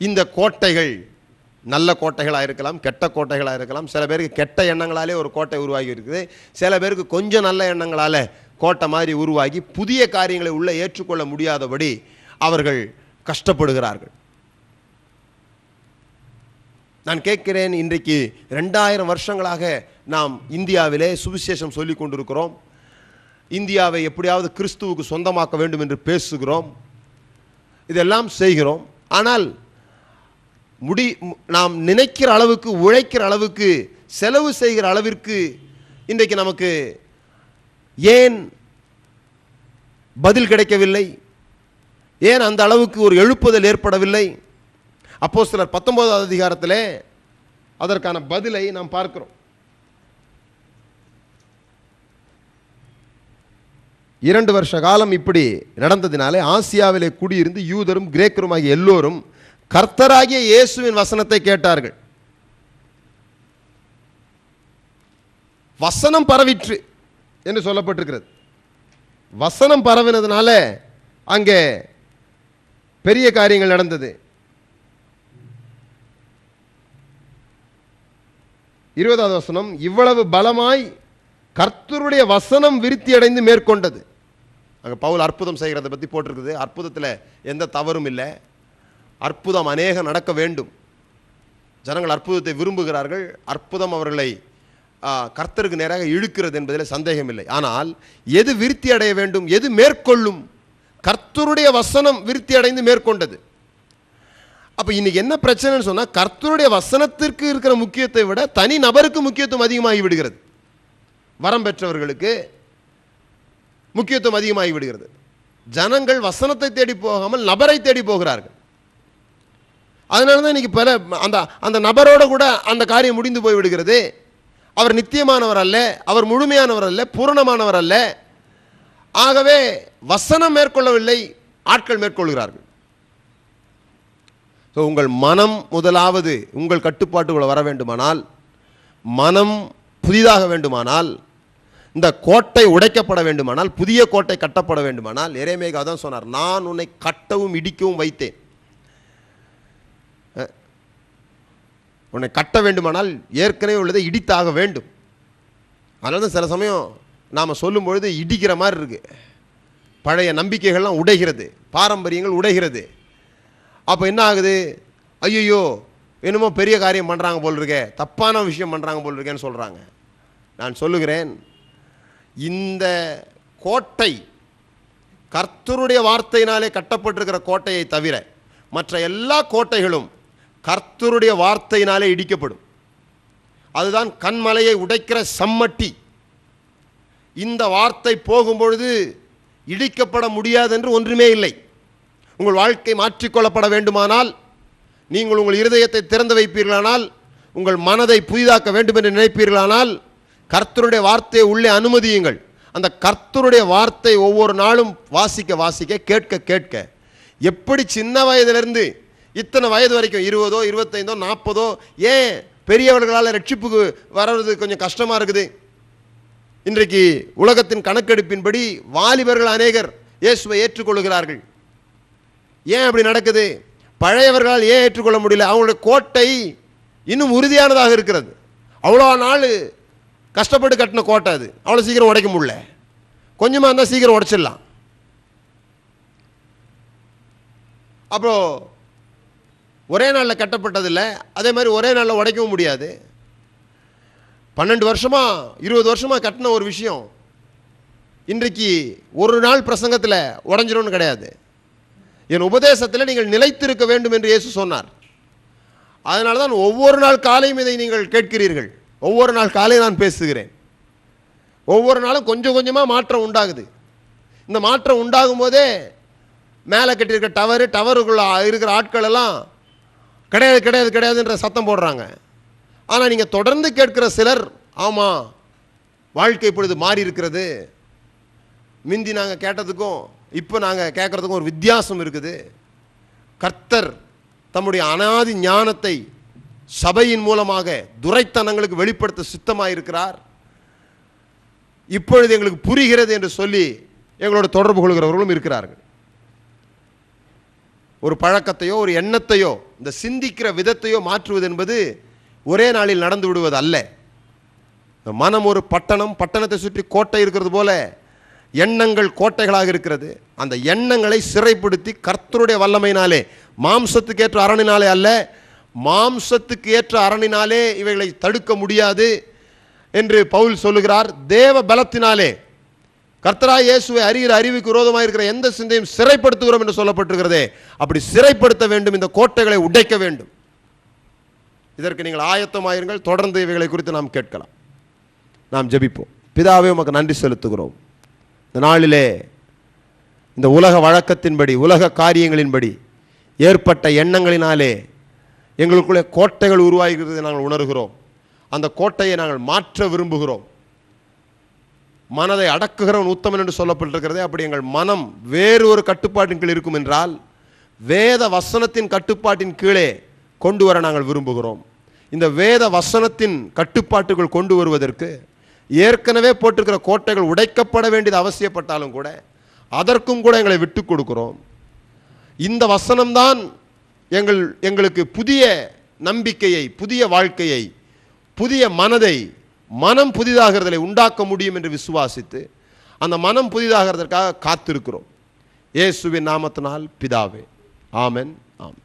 இந்த கோட்டைகள் நல்ல கோட்டைகளாக இருக்கலாம், கெட்ட கோட்டைகளாக இருக்கலாம். சில பேருக்கு கெட்ட எண்ணங்களாலே ஒரு கோட்டை உருவாகி இருக்குது, சில பேருக்கு கொஞ்சம் நல்ல எண்ணங்களால் கோட்டை மாதிரி உருவாகி புதிய காரியங்களை உள்ளே ஏற்றுக்கொள்ள முடியாதபடி அவர்கள் கஷ்டப்படுகிறார்கள். நான் கேட்கிறேன், இன்றைக்கு 2000 வருஷங்களாக நாம் இந்தியாவிலே சுவிசேஷம் சொல்லி கொண்டிருக்கிறோம். இந்தியாவை எப்படியாவது கிறிஸ்துவுக்கு சொந்தமாக்க வேண்டும் என்று பேசுகிறோம், இதெல்லாம் செய்கிறோம். ஆனால் நாம் நினைக்கிற அளவுக்கு, உழைக்கிற அளவுக்கு, செலவு செய்கிற அளவிற்கு இன்றைக்கு நமக்கு ஏன் பதில் கிடைக்கவில்லை? ஏன் அந்த அளவுக்கு ஒரு எழுப்புதல் ஏற்படவில்லை? அப்போஸ்தலர் 19வது அதிகாரத்திலே அதற்கான பதிலை நாம் பார்க்கிறோம். 2 வருஷ காலம் இப்படி நடந்ததினாலே ஆசியாவிலே குடியிருந்து யூதரும் கிரேக்கரும் ஆகிய எல்லோரும் கர்த்தராகிய இயேசுவின் வசனத்தை கேட்டார்கள். வசனம் பரவிற்று என்று சொல்லப்பட்டிருக்கிறது. வசனம் பரவினதுனால அங்கே பெரிய காரியங்கள் நடந்தது. 20வது வசனம், இவ்வளவு பலமாய் கர்த்தருடைய வசனம் விருத்தி அடைந்து மேற்கொண்டது. அங்கே பவுல் அற்புதம் செய்கிறத பற்றி போட்டிருக்குது. அற்புதத்தில் எந்த தவறும் இல்லை. அற்புதம் அநேகம் நடக்க வேண்டும். ஜனங்கள் அற்புதத்தை விரும்புகிறார்கள். அற்புதம் அவர்களை கர்த்தருக்கு நேராக இழுக்கிறது என்பதில் சந்தேகம் இல்லை. ஆனால் எது விருத்தி அடைய வேண்டும், எது மேற்கொள்ளும்? கர்த்தருடைய வசனம் விருத்தி அடைந்து மேற்கொண்டது. அப்போ இன்னைக்கு என்ன பிரச்சனைன்னு சொன்னால், கர்த்தருடைய வசனத்திற்கு இருக்கிற முக்கியத்தை விட தனி நபருக்கு முக்கியத்துவம் அதிகமாகி விடுகிறது. வரம் பெற்றவர்களுக்கு முக்கியத்துவம் அதிகமாகி விடுகிறது. ஜனங்கள் வசனத்தை தேடி போகாமல் நபரை தேடி போகிறார்கள். அதனால தான் இன்னைக்கு பல அந்த நபரோட கூட அந்த காரியம் முடிந்து போய் விடுகிறது. அவர் நித்தியமானவர் அல்ல, அவர் முழுமையானவர் அல்ல, பூரணமானவர் அல்ல. ஆகவே வசனம் மேற்கொள்ளவில்லை, ஆட்கள் மேற்கொள்கிறார்கள். ஸோ உங்கள் மனம் முதலாவது உங்கள் கட்டுப்பாட்டுக்குள்ள வர வேண்டுமானால், மனம் புதிதாக வேண்டுமானால், இந்த கோட்டை உடைக்கப்பட வேண்டுமானால், புதிய கோட்டை கட்டப்பட வேண்டுமானால், எரேமியா தான் சொன்னார், நான் உன்னை கட்டவும் இடிக்கவும் வைத்தேன். உன்னை கட்ட வேண்டுமானால் ஏற்கனவே உள்ளதை இடித்தாக வேண்டும். அதனால தான் சில சமயம் நாம் சொல்லும் பொழுது இடிக்கிற மாதிரி இருக்கு. பழைய நம்பிக்கைகள்லாம் உடைகிறது, பாரம்பரியங்கள் உடைகிறது. அப்போ என்ன ஆகுது? ஐயோ என்னமோ பெரிய காரியம் பண்ணுறாங்க போல் இருக்கே, தப்பான விஷயம் பண்ணுறாங்க போல் இருக்கேன்னு சொல்கிறாங்க. நான் சொல்லுகிறேன், இந்த கோட்டை கர்த்தருடைய வார்த்தையினாலே கட்டப்பட்டிருக்கிற கோட்டையை தவிர மற்ற எல்லா கோட்டைகளும் கர்த்தருடைய வார்த்தையினாலே இடிக்கப்படும். அதுதான் கண்மலையை உடைக்கிற சம்மட்டி. இந்த வார்த்தை போகும்பொழுது இடிக்கப்பட முடியாது என்று ஒன்றுமே இல்லை. உங்கள் வாழ்க்கை மாற்றிக்கொள்ளப்பட வேண்டுமானால், நீங்கள் உங்கள் இருதயத்தை திறந்து வைப்பீர்களானால், உங்கள் மனதை புதிதாக்க வேண்டும் என்று நினைப்பீர்களானால், கர்த்தருடைய வார்த்தையை உள்ளே அனுமதியுங்கள். அந்த கர்த்தருடைய வார்த்தை ஒவ்வொரு நாளும் வாசிக்க வாசிக்க, கேட்க கேட்க, எப்படி சின்ன வயதிலிருந்து இத்தனை வயது வரைக்கும் 20ஓ 25ஓ 40ஓ ஏன் பெரியவர்களால் ரட்சிப்புக்கு வர்றது கொஞ்சம் கஷ்டமாக இருக்குது. இன்றைக்கு உலகத்தின் கணக்கெடுப்பின்படி வாலிபர்கள் அநேகர் இயேசுவை ஏற்றுக்கொள்கிறார்கள். ஏன் அப்படி நடக்குது? பழையவர்களால் ஏன் ஏற்றுக்கொள்ள முடியல? அவங்களுடைய கோட்டை இன்னும் உறுதியானதாக இருக்கிறது. அவ்வளோ நாள் கஷ்டப்பட்டு கட்டின கோட்டை அது அவ்வளோ சீக்கிரம் உடைக்க முடியல. கொஞ்சமாக இருந்தால் சீக்கிரம் உடைச்சிடலாம். அப்புறம் ஒரே நாளில் கட்டப்பட்டதில்லை, அதே மாதிரி ஒரே நாளில் உடைக்கவும் முடியாது. 12 வருஷமாக 20 வருஷமாக கட்டின ஒரு விஷயம் இன்றைக்கு ஒரு நாள் பிரசங்கத்தில் உடஞ்சிடும்னு கிடையாது. என் உபதேசத்தில் நீங்கள் நிலைத்திருக்க வேண்டும் என்று இயேசு சொன்னார். அதனால தான் ஒவ்வொரு நாள் காலையும் இதை நீங்கள் கேட்கிறீர்கள். ஒவ்வொரு நாள் காலையும் நான் பேசுகிறேன். ஒவ்வொரு நாளும் கொஞ்சம் கொஞ்சமாக மாற்றம் உண்டாகுது. இந்த மாற்றம் உண்டாகும் போதே மேலே கட்டியிருக்க டவருக்குள்ள இருக்கிற ஆட்கள் எல்லாம் கிடையாது கிடையாது கிடையாதுன்ற சத்தம் போடுறாங்க. ஆனால் நீங்கள் தொடர்ந்து கேட்கிற சிலர், ஆமாம் வாழ்க்கை இப்பொழுது மாறி இருக்கிறது, முந்தி நாங்கள் கேட்டதுக்கும் இப்போ நாங்கள் கேட்குறதுக்கும் ஒரு வித்தியாசம் இருக்குது. கர்த்தர் தம்முடைய அனாதி ஞானத்தை சபையின் மூலமாக துரைத்தனங்களுக்கு வெளிப்படுத்த சித்தமாக இருக்கிறார், இப்பொழுது எங்களுக்கு புரிகிறது என்று சொல்லி எங்களோட தொடர்பு கொள்கிறவர்களும் இருக்கிறார்கள். ஒரு பழக்கத்தையோ ஒரு எண்ணத்தையோ இந்த சிந்திக்கிற விதத்தையோ மாற்றுவது என்பது ஒரே நாளில் நடந்து விடுவது அல்ல. மனம் ஒரு பட்டணம், பட்டணத்தை சுற்றி கோட்டை இருக்கிறது போல எண்ணங்கள் கோட்டைகளாக இருக்கிறது. அந்த எண்ணங்களை சிறைப்படுத்தி கர்த்தருடைய வல்லமையினாலே, மாம்சத்துக்கு ஏற்ற அரணினாலே அல்ல, மாம்சத்துக்கு ஏற்ற அரணினாலே இவைகளை தடுக்க முடியாது என்று பவுல் சொல்லுகிறார். தேவ பலத்தினாலே கர்த்தராகிய இயேசுவை அறிகிற அறிவுக்கு விரோதமாக இருக்கிற எந்த சிந்தையும் சிறைப்படுத்துகிறோம் என்று சொல்லப்பட்டிருக்கிறதே, அப்படி சிறைப்படுத்த வேண்டும். இந்த கோட்டைகளை உடைக்க வேண்டும். இதற்கு நீங்கள் ஆயத்தமாயிருங்கள். தொடர்ந்து இவைகளை குறித்து நாம் கேட்கலாம். நாம் ஜெபிப்போம். பிதாவே, உமக்கு நன்றி செலுத்துகிறோம். இந்த நாளிலே இந்த உலக வழக்கத்தின்படி, உலக காரியங்களின்படி ஏற்பட்ட எண்ணங்களினாலே எங்களுக்குள்ளே கோட்டைகள் உருவாகிறதை நாங்கள் உணர்கிறோம். அந்த கோட்டையை நாங்கள் மாற்ற விரும்புகிறோம். மனதை அடக்குகிறவன் உத்தமன் என்று சொல்லப்பட்டிருக்கிறதே, அப்படி எங்கள் மனம் வேறு ஒரு கட்டுப்பாட்டின் கீழ் இருக்கும் என்றால் வேத வசனத்தின் கட்டுப்பாட்டின் கீழே கொண்டு வர நாங்கள் விரும்புகிறோம். இந்த வேத வசனத்தின் கட்டுப்பாட்டுகள் கொண்டு வருவதற்கு ஏற்கனவே போட்டிருக்கிற கோட்டைகள் உடைக்கப்பட வேண்டியது அவசியப்பட்டாலும் கூட அதற்கும் கூட எங்களை விட்டு கொடுக்கிறோம். இந்த வசனம்தான் எங்களுக்கு புதிய நம்பிக்கையை, புதிய வாழ்க்கையை, புதிய மனதை, மனம் புதிதாகிறதை உண்டாக்க முடியும் என்று விசுவாசித்து அந்த மனம் புதிதாகிறதற்காக காத்திருக்கிறோம். இயேசுவின் நாமத்தினால் பிதாவே, ஆமென். ஆமென்.